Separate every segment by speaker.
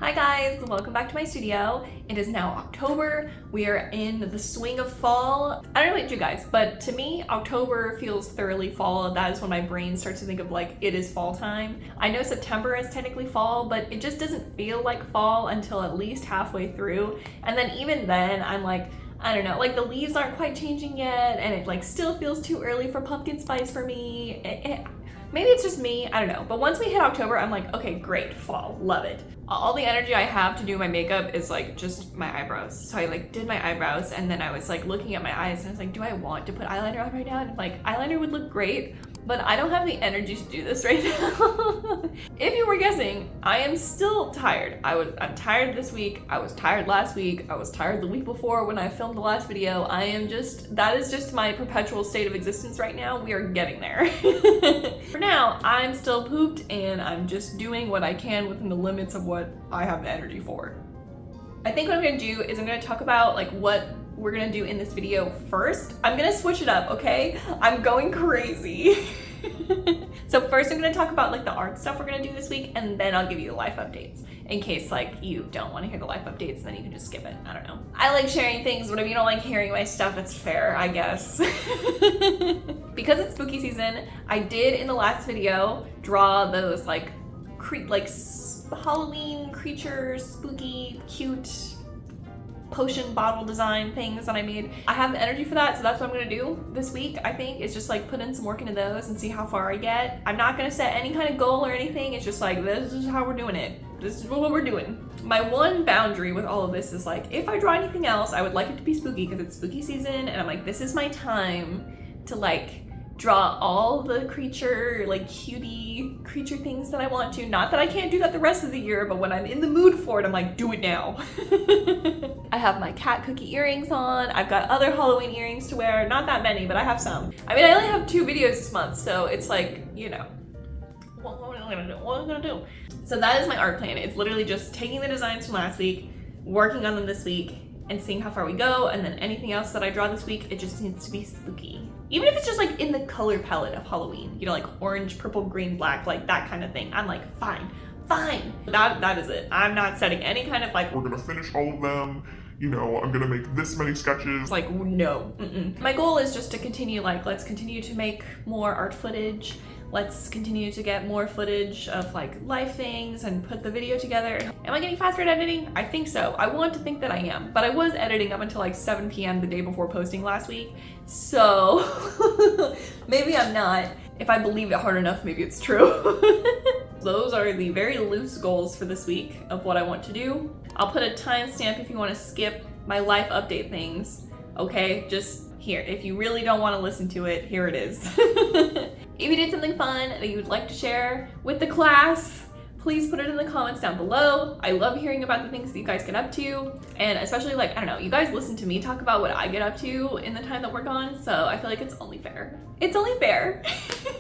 Speaker 1: Hi guys, welcome back to my studio. It is now October. We are in the swing of fall. I don't know about you guys, but to me, October feels thoroughly fall. That is when my brain starts to think of like, it is fall time. I know September is technically fall, but it just doesn't feel like fall until at least halfway through. And then even then, I'm like, I don't know, like the leaves aren't quite changing yet, and it like still feels too early for pumpkin spice for me. Maybe it's just me, I don't know. But once we hit October, I'm like, okay, great, fall, love it. All the energy I have to do my makeup is like just my eyebrows. So I like did my eyebrows and then I was like looking at my eyes and I was like, do I want to put eyeliner on right now? And like eyeliner would look great, but I don't have the energy to do this right now. If you were guessing, I am still tired. I'm tired this week. I was tired last week. I was tired the week before when I filmed the last video. That is just my perpetual state of existence right now. We are getting there. For now, I'm still pooped and I'm just doing what I can within the limits of what I have the energy for. I think what I'm gonna do is I'm gonna talk about like what we're gonna do in this video first. I'm gonna switch it up, okay? I'm going crazy. So first I'm gonna talk about like the art stuff we're gonna do this week, and then I'll give you the life updates in case like you don't want to hear the life updates, and then you can just skip it. I don't know. I like sharing things, but if you don't like hearing my stuff, it's fair, I guess. Because it's spooky season, I did in the last video draw those like Halloween creatures, spooky, cute potion bottle design things that I made. I have the energy for that, so that's what I'm gonna do this week. I think is just like put in some work into those and see how far I get. I'm not gonna set any kind of goal or anything. It's just like, this is how we're doing it. This is what we're doing. My one boundary with all of this is like, if I draw anything else, I would like it to be spooky because it's spooky season, and I'm like, this is my time to like draw all the creature, like cutie creature things that I want to. Not that I can't do that the rest of the year, but when I'm in the mood for it, I'm like, do it now. I have my cat cookie earrings on. I've got other Halloween earrings to wear. Not that many, but I have some. I mean, I only have 2 videos this month, so it's like, you know, what am I gonna do? What am I gonna do? So that is my art plan. It's literally just taking the designs from last week, working on them this week, and seeing how far we go, and then anything else that I draw this week, it just needs to be spooky. Even if it's just like in the color palette of Halloween, you know, like orange, purple, green, black, like that kind of thing. I'm like, fine. That is it. I'm not setting any kind of like,
Speaker 2: we're gonna finish all of them, you know, I'm gonna make this many sketches.
Speaker 1: Like, no. My goal is just to continue, like, let's continue to make more art footage. Let's continue to get more footage of like life things and put the video together. Am I getting faster at editing? I think so. I want to think that I am, but I was editing up until like 7 p.m. the day before posting last week. So maybe I'm not. If I believe it hard enough, maybe it's true. Those are the very loose goals for this week of what I want to do. I'll put a timestamp if you want to skip my life update things. Okay, just here. If you really don't want to listen to it, here it is. If you did something fun that you would like to share with the class, please put it in the comments down below. I love hearing about the things that you guys get up to, and especially like, I don't know, you guys listen to me talk about what I get up to in the time that we're gone, so I feel like it's only fair. It's only fair.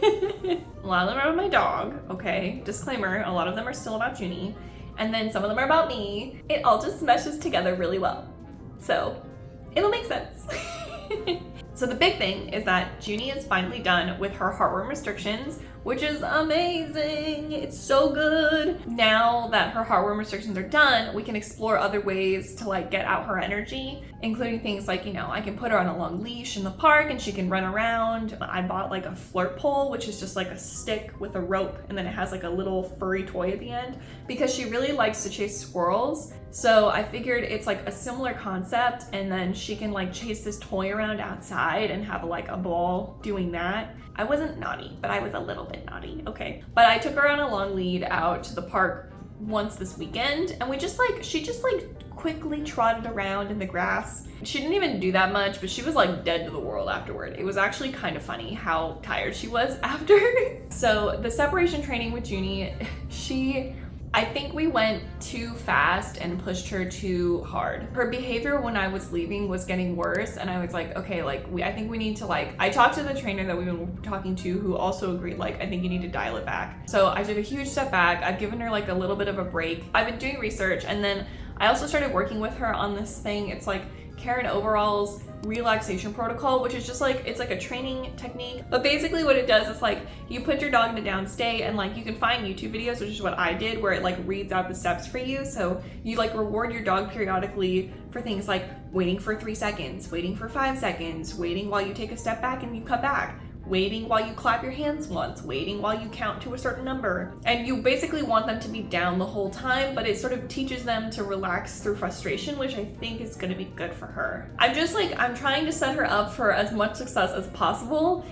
Speaker 1: A lot of them are about my dog, okay? Disclaimer, a lot of them are still about Junie, and then some of them are about me. It all just meshes together really well, so it'll make sense. So the big thing is that Junie is finally done with her heartworm restrictions, which is amazing. It's so good. Now that her heartworm restrictions are done, we can explore other ways to like get out her energy, including things like, you know, I can put her on a long leash in the park and she can run around. I bought like a flirt pole, which is just like a stick with a rope, and then it has like a little furry toy at the end, because she really likes to chase squirrels. So I figured it's like a similar concept, and then she can like chase this toy around outside and have like a ball doing that. I wasn't naughty, but I was a little bit naughty, okay? But I took her on a long lead out to the park once this weekend, and she just quickly trotted around in the grass. She didn't even do that much, but she was like dead to the world afterward. It was actually kind of funny how tired she was after. So the separation training with Junie, I think we went too fast and pushed her too hard. Her behavior when I was leaving was getting worse, and I was like, okay, like I think we need to like, I talked to the trainer that we've been talking to, who also agreed like, I think you need to dial it back. So I took a huge step back. I've given her like a little bit of a break. I've been doing research, and then I also started working with her on this thing. It's like, Karen Overall's relaxation protocol, which is just like, it's like a training technique. But basically what it does is like, you put your dog in a down state, and like you can find YouTube videos, which is what I did, where it like reads out the steps for you. So you like reward your dog periodically for things like waiting for 3 seconds, waiting for 5 seconds, waiting while you take a step back and you come back, waiting while you clap your hands once, waiting while you count to a certain number. And you basically want them to be down the whole time, but it sort of teaches them to relax through frustration, which I think is gonna be good for her. I'm trying to set her up for as much success as possible,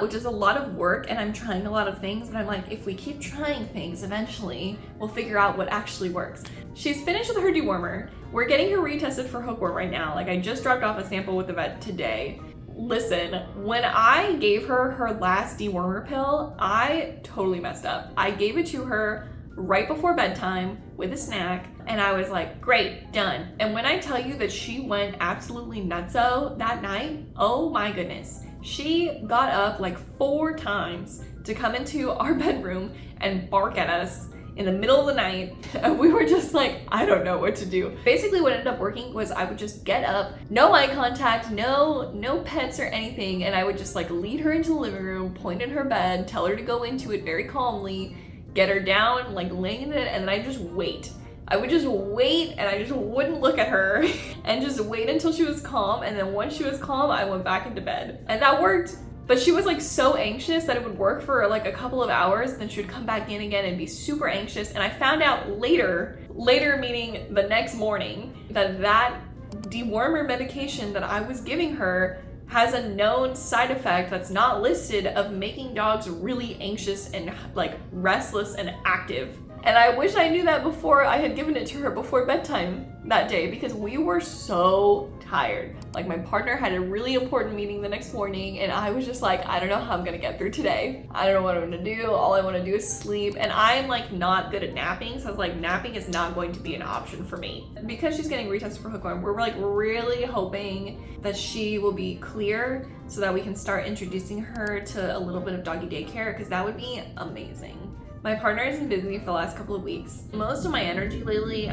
Speaker 1: which is a lot of work, and I'm trying a lot of things, but I'm like, if we keep trying things, eventually we'll figure out what actually works. She's finished with her dewormer. We're getting her retested for hookworm right now. Like, I just dropped off a sample with the vet today. Listen, when I gave her her last dewormer pill, I totally messed up. I gave it to her right before bedtime with a snack, and I was like, great, done. And when I tell you that she went absolutely nutso that night, oh my goodness. She got up like 4 times to come into our bedroom and bark at us in the middle of the night, and we were just like, I don't know what to do. Basically what ended up working was I would just get up, no eye contact, no pets or anything, and I would just like lead her into the living room, point at her bed, tell her to go into it very calmly, get her down, like laying in it, and then I just wait. I would just wait, and I just wouldn't look at her and just wait until she was calm, and then once she was calm, I went back into bed. And that worked. But she was like so anxious that it would work for like a couple of hours, then she would come back in again and be super anxious. And I found out later meaning the next morning, that dewormer medication that I was giving her has a known side effect that's not listed of making dogs really anxious and like restless and active. And I wish I knew that before I had given it to her before bedtime that day, because we were so tired. Like, my partner had a really important meeting the next morning, and I was just like, I don't know how I'm gonna get through today. I don't know what I'm gonna do. All I wanna do is sleep. And I'm like not good at napping, so I was like, napping is not going to be an option for me. Because she's getting retested for hookworm, we're like really hoping that she will be clear so that we can start introducing her to a little bit of doggy daycare, because that would be amazing. My partner has been busy for the last couple of weeks. Most of my energy lately,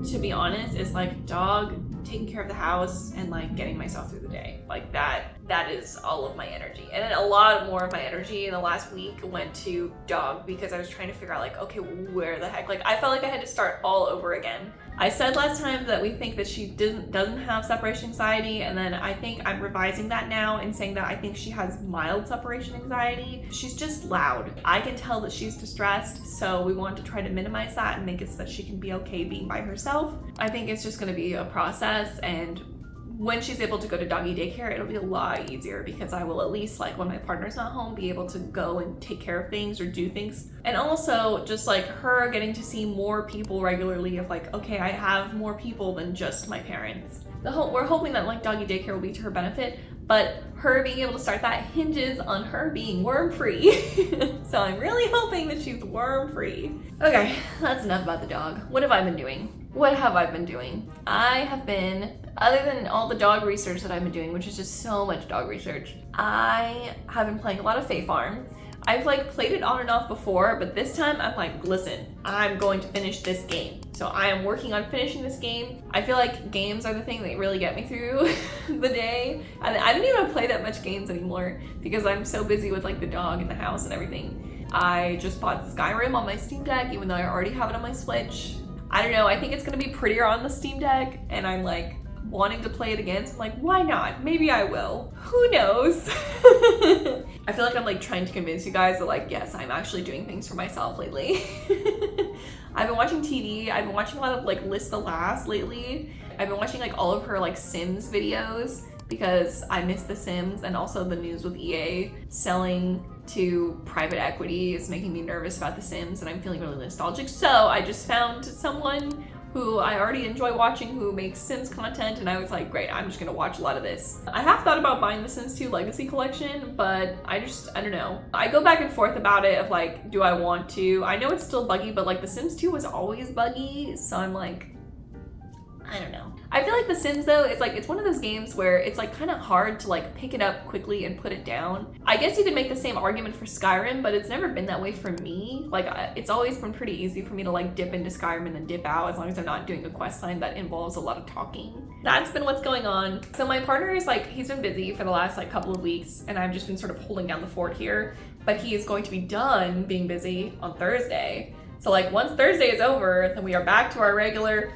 Speaker 1: to be honest, is like dog, taking care of the house, and like getting myself through the day. Like that is all of my energy. And then a lot more of my energy in the last week went to dog, because I was trying to figure out like, okay, where the heck? Like, I felt like I had to start all over again. I said last time that we think that she doesn't have separation anxiety, and then I think I'm revising that now and saying that I think she has mild separation anxiety. She's just loud. I can tell that she's distressed, so we want to try to minimize that and make it so that she can be okay being by herself. I think it's just gonna be a process, and when she's able to go to doggy daycare, it'll be a lot easier, because I will at least, like, when my partner's not home, be able to go and take care of things or do things. And also just like her getting to see more people regularly, of like, okay, I have more people than just my parents. We're hoping that like doggy daycare will be to her benefit, but her being able to start that hinges on her being worm-free. So I'm really hoping that she's worm-free. Okay, that's enough about the dog. What have I been doing? What have I been doing? I have been, other than all the dog research that I've been doing, which is just so much dog research, I have been playing a lot of Fae Farm. I've like played it on and off before, but this time I'm like, listen, I'm going to finish this game. So I am working on finishing this game. I feel like games are the thing that really get me through the day. And I don't even play that much games anymore because I'm so busy with like the dog and the house and everything. I just bought Skyrim on my Steam Deck, even though I already have it on my Switch. I don't know, I think it's gonna be prettier on the Steam Deck, and I'm like wanting to play it again, so I'm like, why not? Maybe I will. Who knows? I feel like I'm like trying to convince you guys that like, yes, I'm actually doing things for myself lately. I've been watching TV. I've been watching a lot of like List the Last lately. I've been watching like all of her like Sims videos because I miss The Sims, and also the news with EA selling to private equity is making me nervous about The Sims, and I'm feeling really nostalgic. So I just found someone who I already enjoy watching who makes Sims content, and I was like, great, I'm just gonna watch a lot of this. I have thought about buying the Sims 2 Legacy Collection, but I don't know. I go back and forth about it of like, do I want to? I know it's still buggy, but like The Sims 2 was always buggy, so I'm like, I don't know. I feel like The Sims though, is like, it's one of those games where it's like kind of hard to like pick it up quickly and put it down. I guess you could make the same argument for Skyrim, but it's never been that way for me. Like it's always been pretty easy for me to like dip into Skyrim and then dip out, as long as I'm not doing a quest line that involves a lot of talking. That's been what's going on. So my partner is like, he's been busy for the last like couple of weeks, and I've just been sort of holding down the fort here, but he is going to be done being busy on Thursday. So like once Thursday is over, then we are back to our regular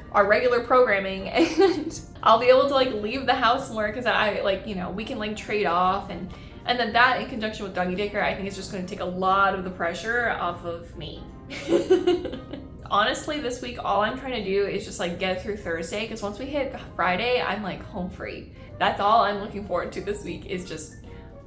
Speaker 1: programming, and I'll be able to like leave the house more, because I like, you know, we can like trade off, and then that in conjunction with doggy daycare, I think is just going to take a lot of the pressure off of me. Honestly, this week all I'm trying to do is just like get through Thursday, because once we hit Friday, I'm like home free. That's all I'm looking forward to this week, is just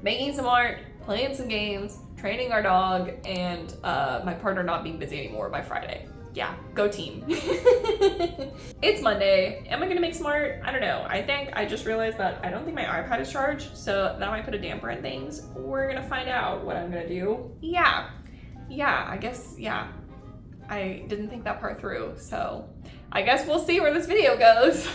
Speaker 1: making some art, playing some games, training our dog, and my partner not being busy anymore by Friday. Yeah, go team. It's Monday. Am I gonna make some art? I don't know. I just realized that I don't think my iPad is charged, so that might put a damper in things. We're gonna find out what I'm gonna do. Yeah, I guess, yeah. I didn't think that part through, so I guess we'll see where this video goes.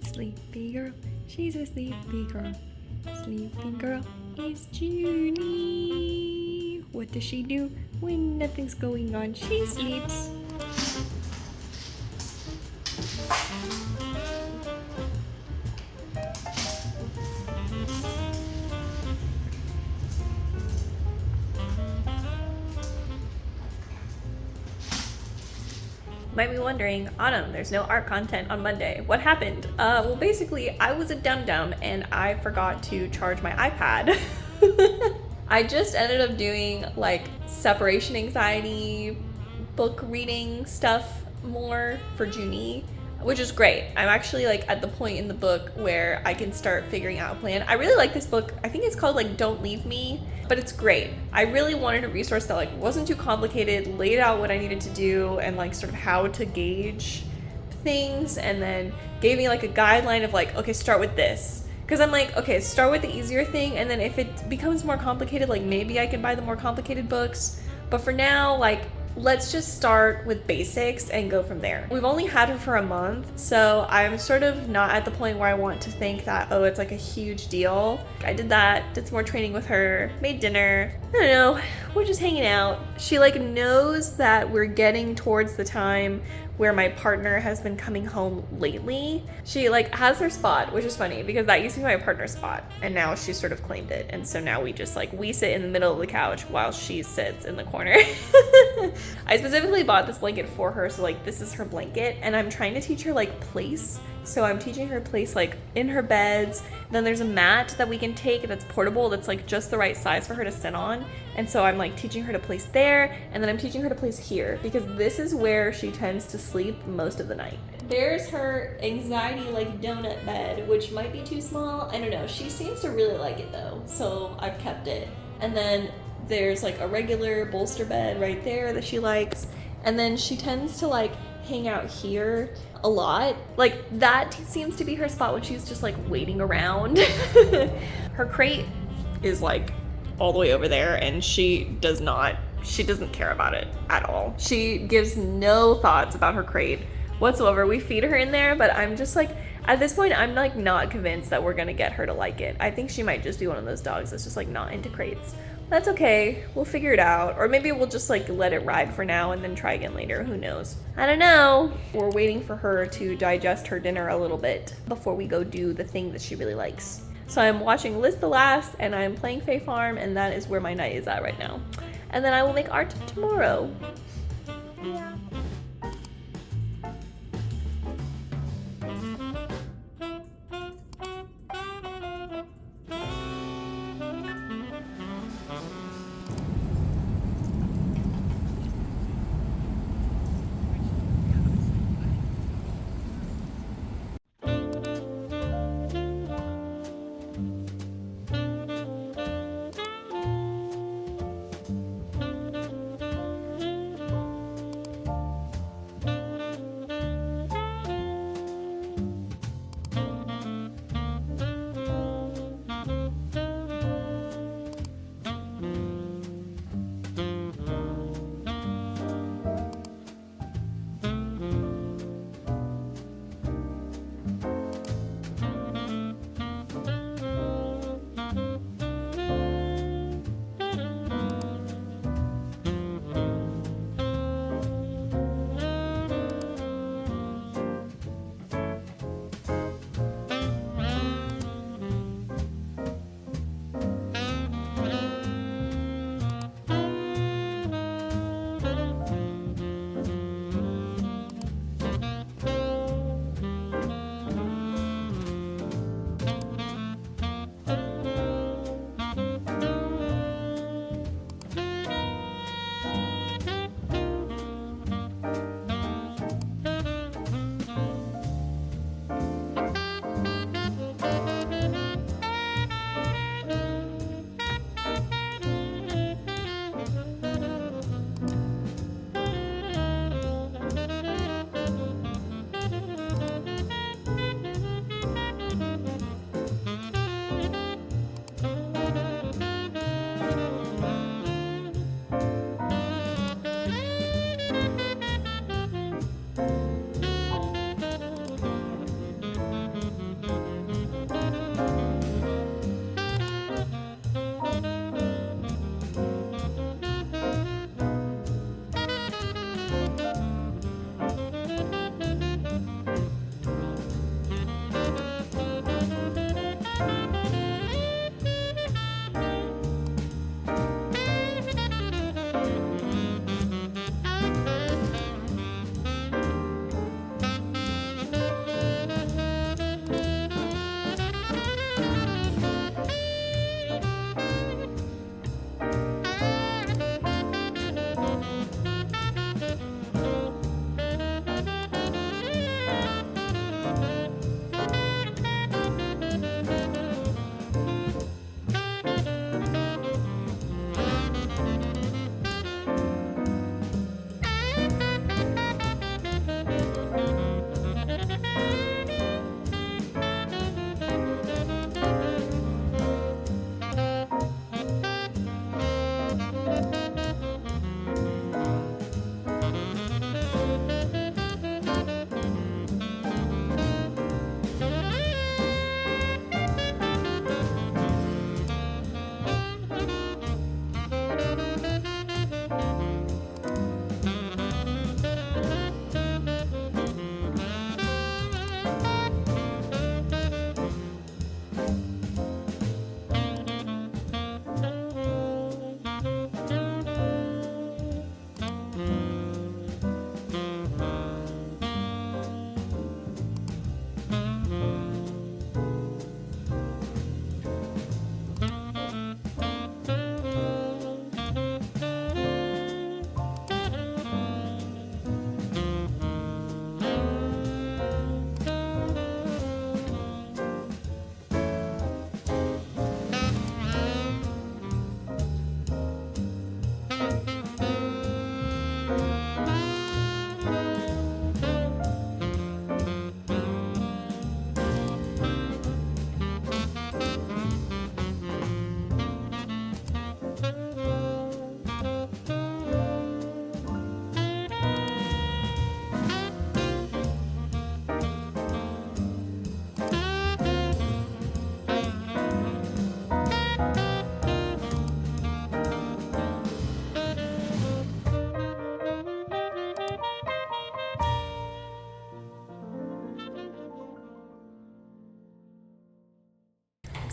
Speaker 1: Sleepy girl, she's a sleepy girl. Sleeping girl is Junie. What does she do when nothing's going on? She sleeps. Might be wondering, Autumn, there's no art content on Monday. What happened? Well, basically, I was a dum-dum and I forgot to charge my iPad. I just ended up doing like separation anxiety, book reading stuff more for Junie, which is great. I'm actually like at the point in the book where I can start figuring out a plan. I really like this book. I think it's called like Don't Leave Me, but it's great. I really wanted a resource that like wasn't too complicated, laid out what I needed to do and like sort of how to gauge things, and then gave me like a guideline of like, okay, start with this. Because I'm like, okay, start with the easier thing, and then if it becomes more complicated, like maybe I can buy the more complicated books. But for now, like, let's just start with basics and go from there. We've only had her for a month, so I'm sort of not at the point where I want to think that, oh, it's like a huge deal. I did that, did some more training with her, made dinner. I don't know, we're just hanging out. She like knows that we're getting towards the time where my partner has been coming home lately. She like has her spot, which is funny because that used to be my partner's spot, and now she's sort of claimed it. And so now we just like, we sit in the middle of the couch while she sits in the corner. I specifically bought this blanket for her, so like this is her blanket, and I'm trying to teach her like place. So I'm teaching her place like in her beds. Then there's a mat that we can take that's portable, that's like just the right size for her to sit on. And so I'm like teaching her to place there, and then I'm teaching her to place here because this is where she tends to sleep most of the night. There's her anxiety like donut bed, which might be too small. I don't know. She seems to really like it though, so I've kept it. And then there's like a regular bolster bed right there that she likes. And then she tends to like hang out here a lot. Like that seems to be her spot when she's just like waiting around. Her crate is like all the way over there, and she doesn't care about it at all. She gives no thoughts about her crate whatsoever. We feed her in there, but I'm just like, at this point, I'm like not convinced that we're gonna get her to like it. I think she might just be one of those dogs that's just like not into crates. That's okay, we'll figure it out. Or maybe we'll just like let it ride for now and then try again later, who knows? I don't know. We're waiting for her to digest her dinner a little bit before we go do the thing that she really likes. So I'm watching Liz the Last, and I'm playing Fae Farm, and that is where my night is at right now. And then I will make art tomorrow. Yeah.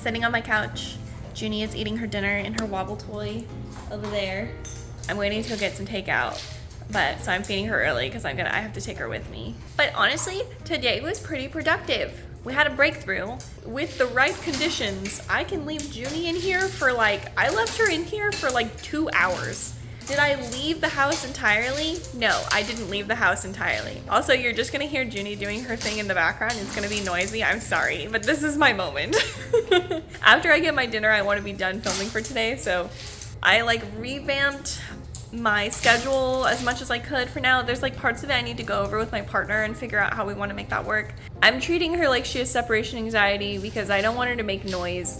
Speaker 1: sitting on my couch. Junie is eating her dinner in her wobble toy over there. I'm waiting to get some takeout, so I'm feeding her early because I have to take her with me. But honestly, today was pretty productive. We had a breakthrough. With the right conditions, I can leave Junie in here for I left her in here for 2 hours. Did I leave the house entirely? No, I didn't leave the house entirely. Also, you're just gonna hear Junie doing her thing in the background. It's gonna be noisy, I'm sorry, but this is my moment. After I get my dinner, I wanna be done filming for today, so I revamped my schedule as much as I could for now. There's parts of it I need to go over with my partner and figure out how we want to make that work. I'm treating her like she has separation anxiety because I don't want her to make noise.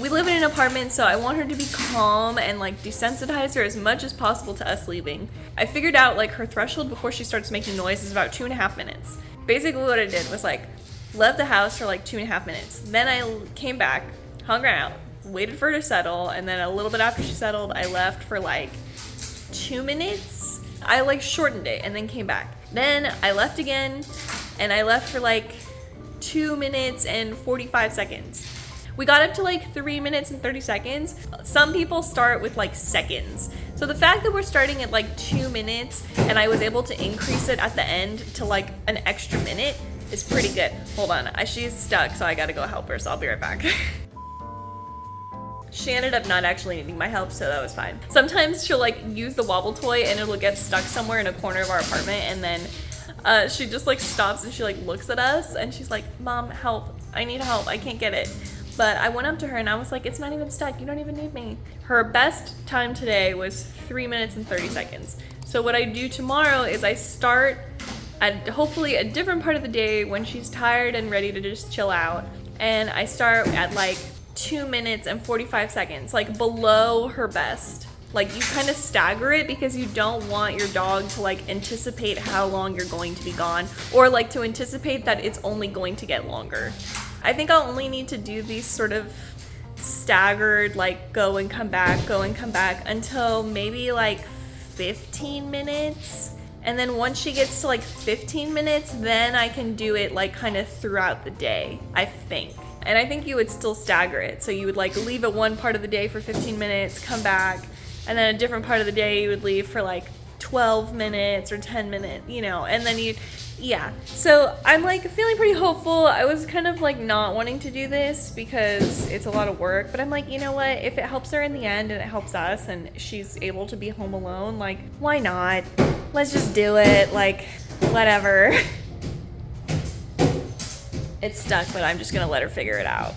Speaker 1: We live in an apartment, so I want her to be calm and desensitize her as much as possible to us leaving. I figured out her threshold before she starts making noise is about 2.5 minutes. Basically what I did was left the house for 2.5 minutes. Then I came back, hung her out, waited for her to settle, and then a little bit after she settled, I left for 2 minutes. I shortened it and then came back. Then I left again and I left for 2 minutes and 45 seconds. We got up to 3 minutes and 30 seconds. Some people start with seconds. So the fact that we're starting at 2 minutes and I was able to increase it at the end to an extra minute is pretty good. Hold on, she's stuck, so I gotta go help her, so I'll be right back. She ended up not actually needing my help, so that was fine. Sometimes she'll use the wobble toy and it'll get stuck somewhere in a corner of our apartment, and then she just stops and she looks at us and she's like, Mom, help, I need help, I can't get it. But I went up to her and I was like, it's not even stuck, you don't even need me. Her best time today was 3 minutes and 30 seconds. So what I do tomorrow is I start at hopefully a different part of the day when she's tired and ready to just chill out. And I start at 2 minutes and 45 seconds, below her best. You kind of stagger it because you don't want your dog to anticipate how long you're going to be gone, or to anticipate that it's only going to get longer. I think I'll only need to do these sort of staggered go and come back until maybe 15 minutes. And then once she gets to 15 minutes, then I can do it kind of throughout the day, I think. And I think you would still stagger it. So you would leave at one part of the day for 15 minutes, come back, and then a different part of the day you would leave for 12 minutes or 10 minutes, and then yeah. So I'm feeling pretty hopeful. I was kind of not wanting to do this because it's a lot of work, but I'm you know what? If it helps her in the end and it helps us and she's able to be home alone, why not? Let's just do it, whatever. It's stuck, but I'm just gonna let her figure it out.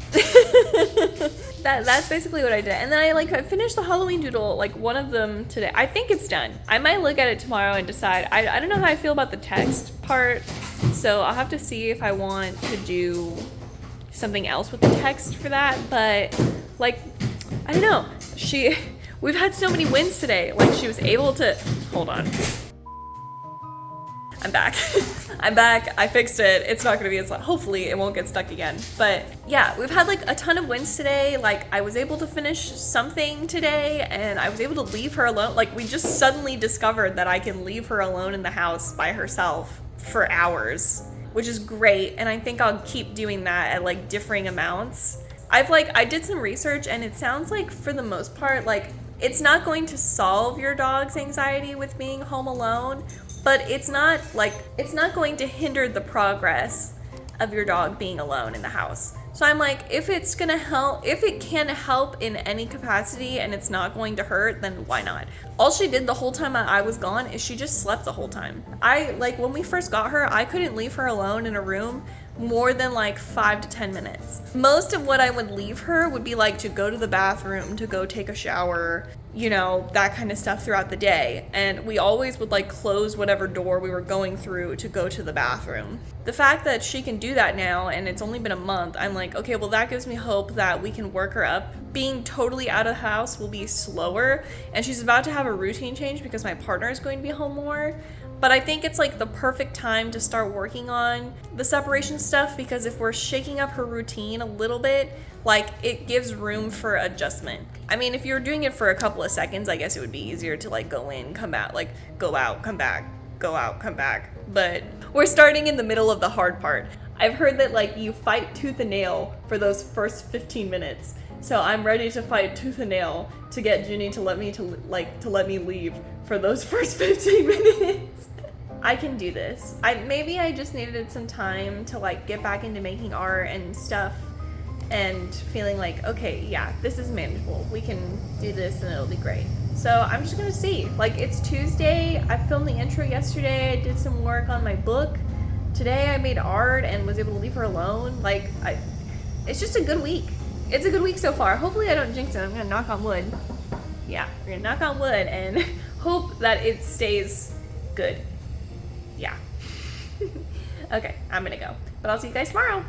Speaker 1: That's basically what I did. And then I finished the Halloween doodle, one of them today. I think it's done. I might look at it tomorrow and decide. I don't know how I feel about the text part, so I'll have to see if I want to do something else with the text for that. But I don't know. We've had so many wins today. She was able to, hold on. I'm back. I'm back. I fixed it. It's not gonna be as, hopefully it won't get stuck again. But yeah, we've had a ton of wins today. I was able to finish something today and I was able to leave her alone. We just suddenly discovered that I can leave her alone in the house by herself for hours, which is great. And I think I'll keep doing that at differing amounts. I did some research and it sounds for the most part, it's not going to solve your dog's anxiety with being home alone, but it's not going to hinder the progress of your dog being alone in the house. So I'm if it's gonna help, if it can help in any capacity and it's not going to hurt, then why not? All she did the whole time I was gone is she just slept the whole time. When we first got her, I couldn't leave her alone in a room more than 5 to 10 minutes. Most of what I would leave her would be to go to the bathroom, to go take a shower, that kind of stuff throughout the day. And we always would close whatever door we were going through to go to the bathroom. The fact that she can do that now and it's only been a month, I'm okay, well that gives me hope that we can work her up. Being totally out of the house will be slower, and she's about to have a routine change because my partner is going to be home more. But I think it's the perfect time to start working on the separation stuff, because if we're shaking up her routine a little bit, it gives room for adjustment. I mean, if you're doing it for a couple of seconds, I guess it would be easier to go in, come out, go out, come back, go out, come back, but we're starting in the middle of the hard part. I've heard that like you fight tooth and nail for those first 15 minutes. So I'm ready to fight tooth and nail to get Ginny to let me leave for those first 15 minutes. I can do this. Maybe I just needed some time to like get back into making art and stuff and feeling like, okay, yeah, this is manageable. We can do this and it'll be great. So I'm just gonna see. Like, it's Tuesday. I filmed the intro yesterday. I did some work on my book. Today I made art and was able to leave her alone. Like, it's just a good week. It's a good week so far. Hopefully I don't jinx it. I'm gonna knock on wood. Yeah, we're gonna knock on wood and hope that it stays good. Yeah. Okay, I'm gonna go. But I'll see you guys tomorrow.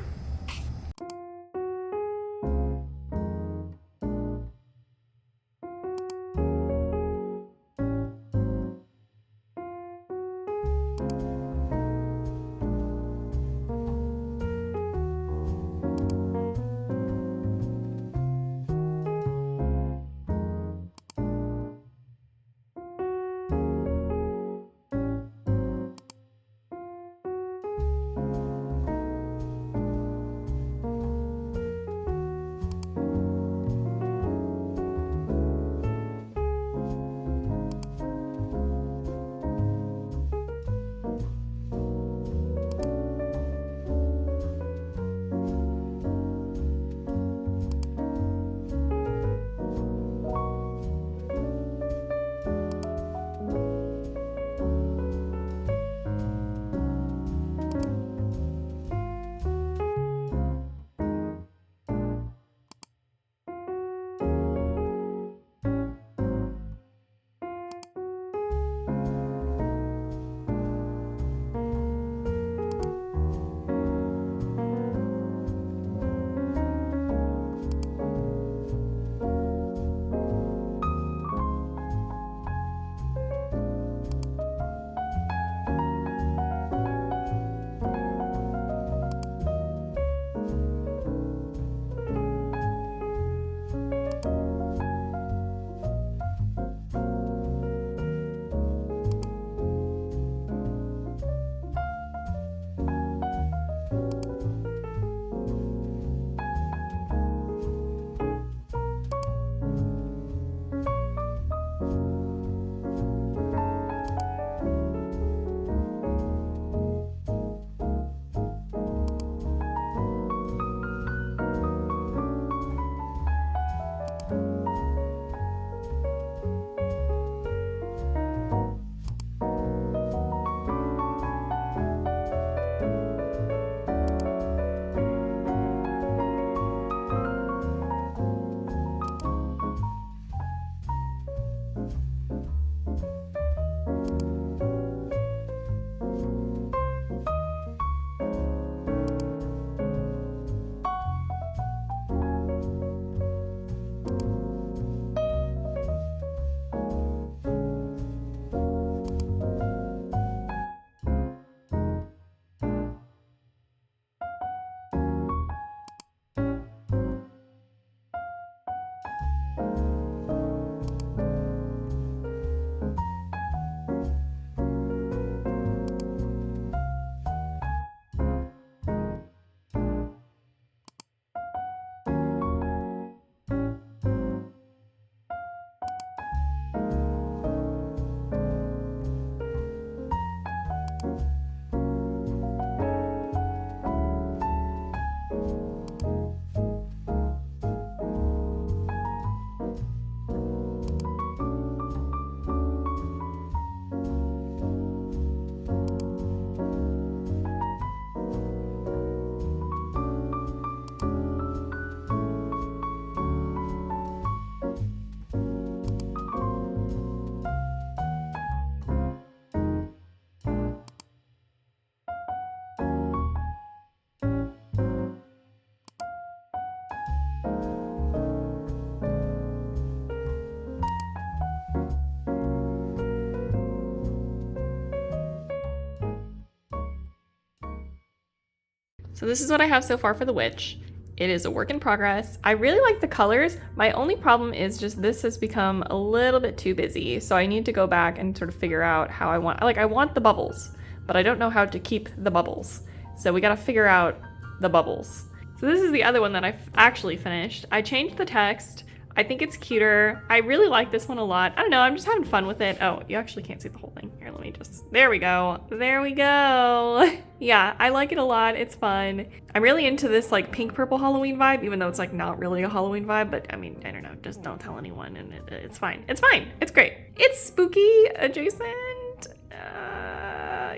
Speaker 1: So this is what I have so far for the witch. It is a work in progress. I really like the colors. My only problem is just this has become a little bit too busy. So I need to go back and sort of figure out how I want the bubbles, but I don't know how to keep the bubbles. So we gotta figure out the bubbles. So this is the other one that I've actually finished. I changed the text. I think it's cuter. I really like this one a lot. I don't know, I'm just having fun with it. Oh, you actually can't see the whole thing. Here, let me just, there we go. There we go. Yeah, I like it a lot, it's fun. I'm really into this like pink purple Halloween vibe, even though it's like not really a Halloween vibe, but I mean, I don't know, just don't tell anyone and it's fine. It's fine, it's great. It's spooky adjacent.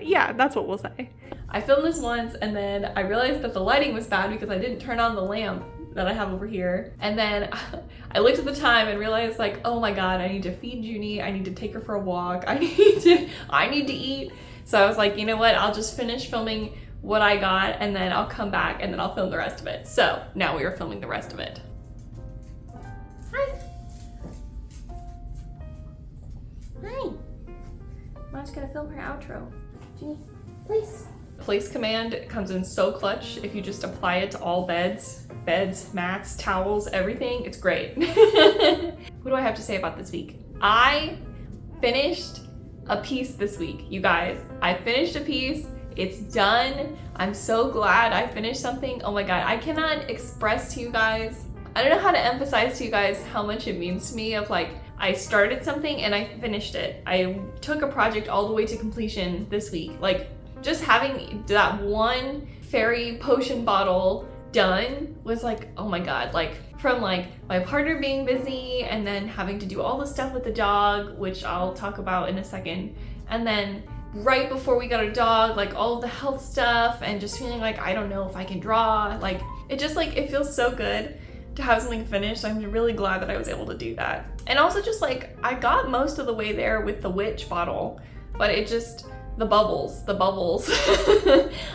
Speaker 1: Yeah, that's what we'll say. I filmed this once and then I realized that the lighting was bad because I didn't turn on the lamp that I have over here. And then I looked at the time and realized like, oh my God, I need to feed Junie. I need to take her for a walk. I need to eat. So I was like, you know what? I'll just finish filming what I got and then I'll come back and then I'll film the rest of it. So now we are filming the rest of it. Hi. Hi. Mom's gonna film her outro. Junie, place. Place command comes in so clutch if you just apply it to all beds, mats, towels, everything. It's great. What do I have to say about this week? I finished a piece this week, you guys. I finished a piece. It's done. I'm so glad I finished something. Oh my God, I cannot express to you guys. I don't know how to emphasize to you guys how much it means to me of like, I started something and I finished it. I took a project all the way to completion this week. Like, just having that one fairy potion bottle done was like, oh my God, like from like my partner being busy and then having to do all the stuff with the dog, which I'll talk about in a second. And then right before we got a dog, like all of the health stuff and just feeling like, I don't know if I can draw. Like, it just like, it feels so good to have something finished. I'm really glad that I was able to do that. And also just like, I got most of the way there with the witch bottle, but it just, the bubbles.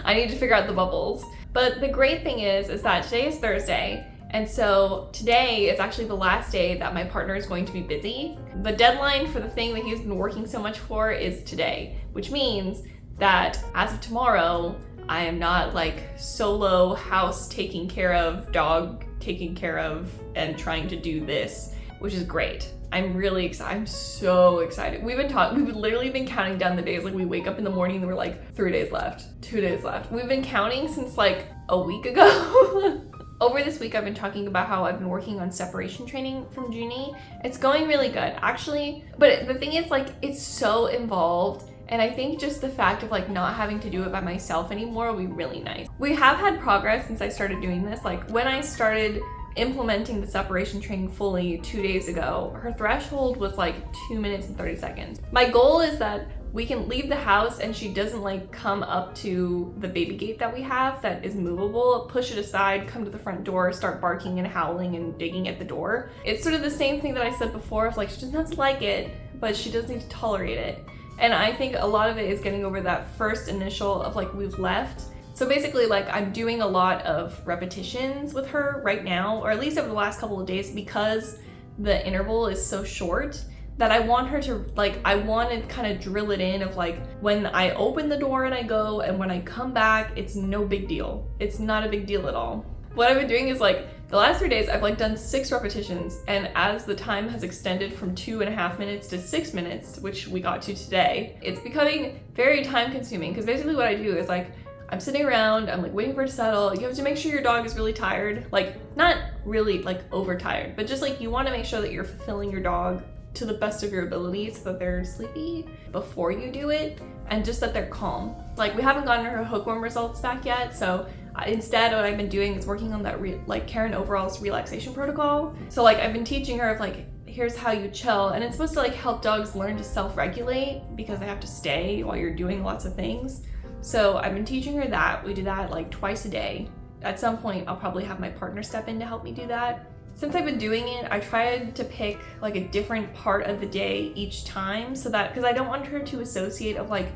Speaker 1: I need to figure out the bubbles. But the great thing is that today is Thursday. And so today is actually the last day that my partner is going to be busy. The deadline for the thing that he's been working so much for is today, which means that as of tomorrow, I am not like solo house taking care of, dog taking care of, and trying to do this, which is great. I'm really excited. I'm so excited. We've literally been counting down the days. Like we wake up in the morning and we're like 3 days left, 2 days left. We've been counting since like a week ago. Over this week, I've been talking about how I've been working on separation training from Junie. It's going really good, actually. But the thing is like, it's so involved. And I think just the fact of like not having to do it by myself anymore will be really nice. We have had progress since I started doing this. Like when I started implementing the separation training fully 2 days ago, her threshold was like 2 minutes and 30 seconds. My goal is that we can leave the house and she doesn't like come up to the baby gate that we have that is movable, push it aside, come to the front door, start barking and howling and digging at the door. It's sort of the same thing that I said before of like, she doesn't have to like it, but she does need to tolerate it. And I think a lot of it is getting over that first initial of like, we've left. So basically like I'm doing a lot of repetitions with her right now, or at least over the last couple of days, because the interval is so short that I want her to like, I want to kind of drill it in of like, when I open the door and I go, and when I come back, it's no big deal. It's not a big deal at all. What I've been doing is like, the last 3 days I've like done 6 repetitions, and as the time has extended from 2.5 minutes to 6 minutes, which we got to today, it's becoming very time consuming, because basically what I do is like, I'm sitting around, I'm like waiting for it to settle. You have to make sure your dog is really tired, like not really like overtired, but just like you want to make sure that you're fulfilling your dog to the best of your ability so that they're sleepy before you do it, and just that they're calm. Like we haven't gotten her hookworm results back yet, so instead what I've been doing is working on that like Karen Overall's relaxation protocol. So like I've been teaching her of like, here's how you chill, and it's supposed to like help dogs learn to self-regulate because they have to stay while you're doing lots of things. So I've been teaching her that. We do that like twice a day. At some point I'll probably have my partner step in to help me do that. Since I've been doing it, I tried to pick like a different part of the day each time, so that, because I don't want her to associate of like,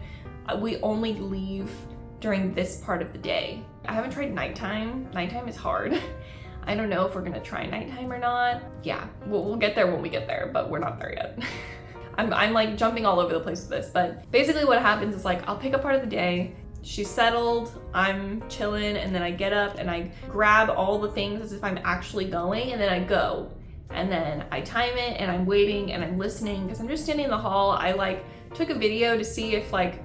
Speaker 1: we only leave during this part of the day. I haven't tried nighttime. Nighttime is hard. I don't know if we're gonna try nighttime or not. Yeah, we'll get there when we get there, but we're not there yet. I'm like jumping all over the place with this, but basically what happens is like, I'll pick a part of the day, she's settled, I'm chilling, and then I get up and I grab all the things as if I'm actually going, and then I go. And then I time it, and I'm waiting and I'm listening because I'm just standing in the hall. I like took a video to see if like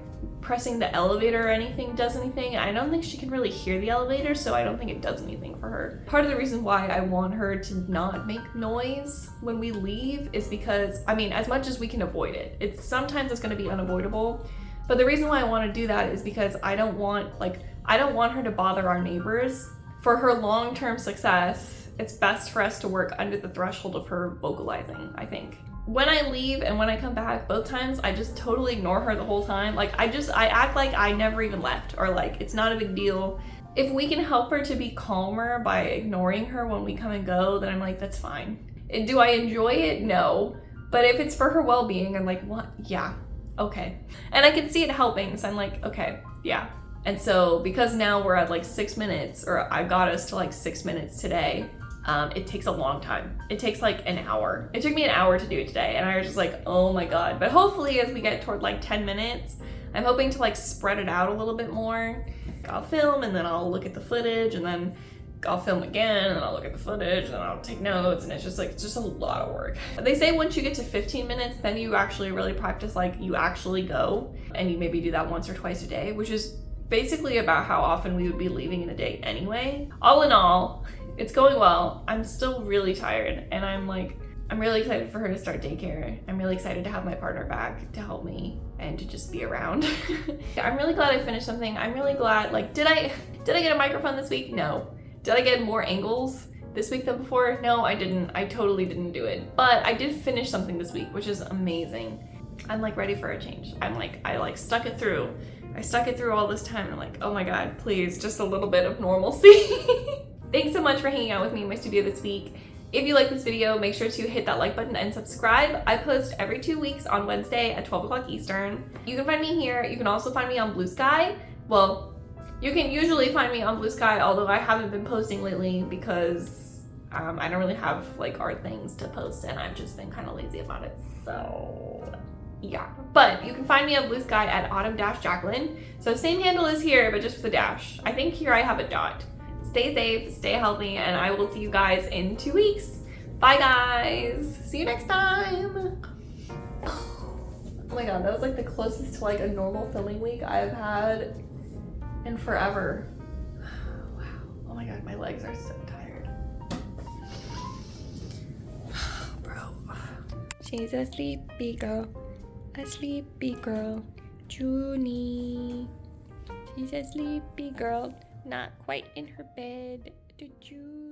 Speaker 1: pressing the elevator or anything does anything. I don't think she can really hear the elevator, so I don't think it does anything for her. Part of the reason why I want her to not make noise when we leave is because, I mean, as much as we can avoid it, sometimes it's gonna be unavoidable. But the reason why I want to do that is because I don't want her to bother our neighbors. For her long-term success, it's best for us to work under the threshold of her vocalizing, I think. When I leave and when I come back, both times, I just totally ignore her the whole time. Like, I act like I never even left, or like it's not a big deal. If we can help her to be calmer by ignoring her when we come and go, then I'm like, that's fine. Do I enjoy it? No. But if it's for her well-being, I'm like, what? Yeah. Okay. And I can see it helping, so I'm like, okay, yeah. And so because now we're at like 6 minutes, or I got us to like 6 minutes today, it takes a long time. It takes like an hour. It took me an hour to do it today, and I was just like, oh my God. But hopefully as we get toward like 10 minutes, I'm hoping to like spread it out a little bit more. I'll film, and then I'll look at the footage, and then I'll film again, and I'll look at the footage, and then I'll take notes, and it's just a lot of work. They say once you get to 15 minutes, then you actually really practice, like you actually go, and you maybe do that once or twice a day, which is basically about how often we would be leaving in a day anyway. All in all, it's going well. I'm still really tired, and I'm really excited for her to start daycare. I'm really excited to have my partner back to help me and to just be around. I'm really glad I finished something. I'm really glad, like, did I get a microphone this week? No. Did I get more angles this week than before? No, I didn't. I totally didn't do it. But I did finish something this week, which is amazing. I'm like ready for a change. I stuck it through. I stuck it through all this time, and I'm like, oh my God, please, just a little bit of normalcy. Thanks so much for hanging out with me in my studio this week. If you like this video, make sure to hit that like button and subscribe. I post every 2 weeks on Wednesday at 12 o'clock Eastern. You can find me here. You can also find me on Blue Sky. Well, you can usually find me on Blue Sky, although I haven't been posting lately because I don't really have like art things to post, and I've just been kind of lazy about it. So yeah, but you can find me on Blue Sky at autumn-jacqueline. So same handle as here, but just with a dash. I think here I have a dot. Stay safe, stay healthy, and I will see you guys in 2 weeks. Bye guys, see you next time. Oh my God, that was like the closest to like a normal filming week I've had in forever. Wow, oh my God, my legs are so tired. Bro.
Speaker 3: She's a sleepy girl, Junie. She's a sleepy girl, not quite in her bed. Junie.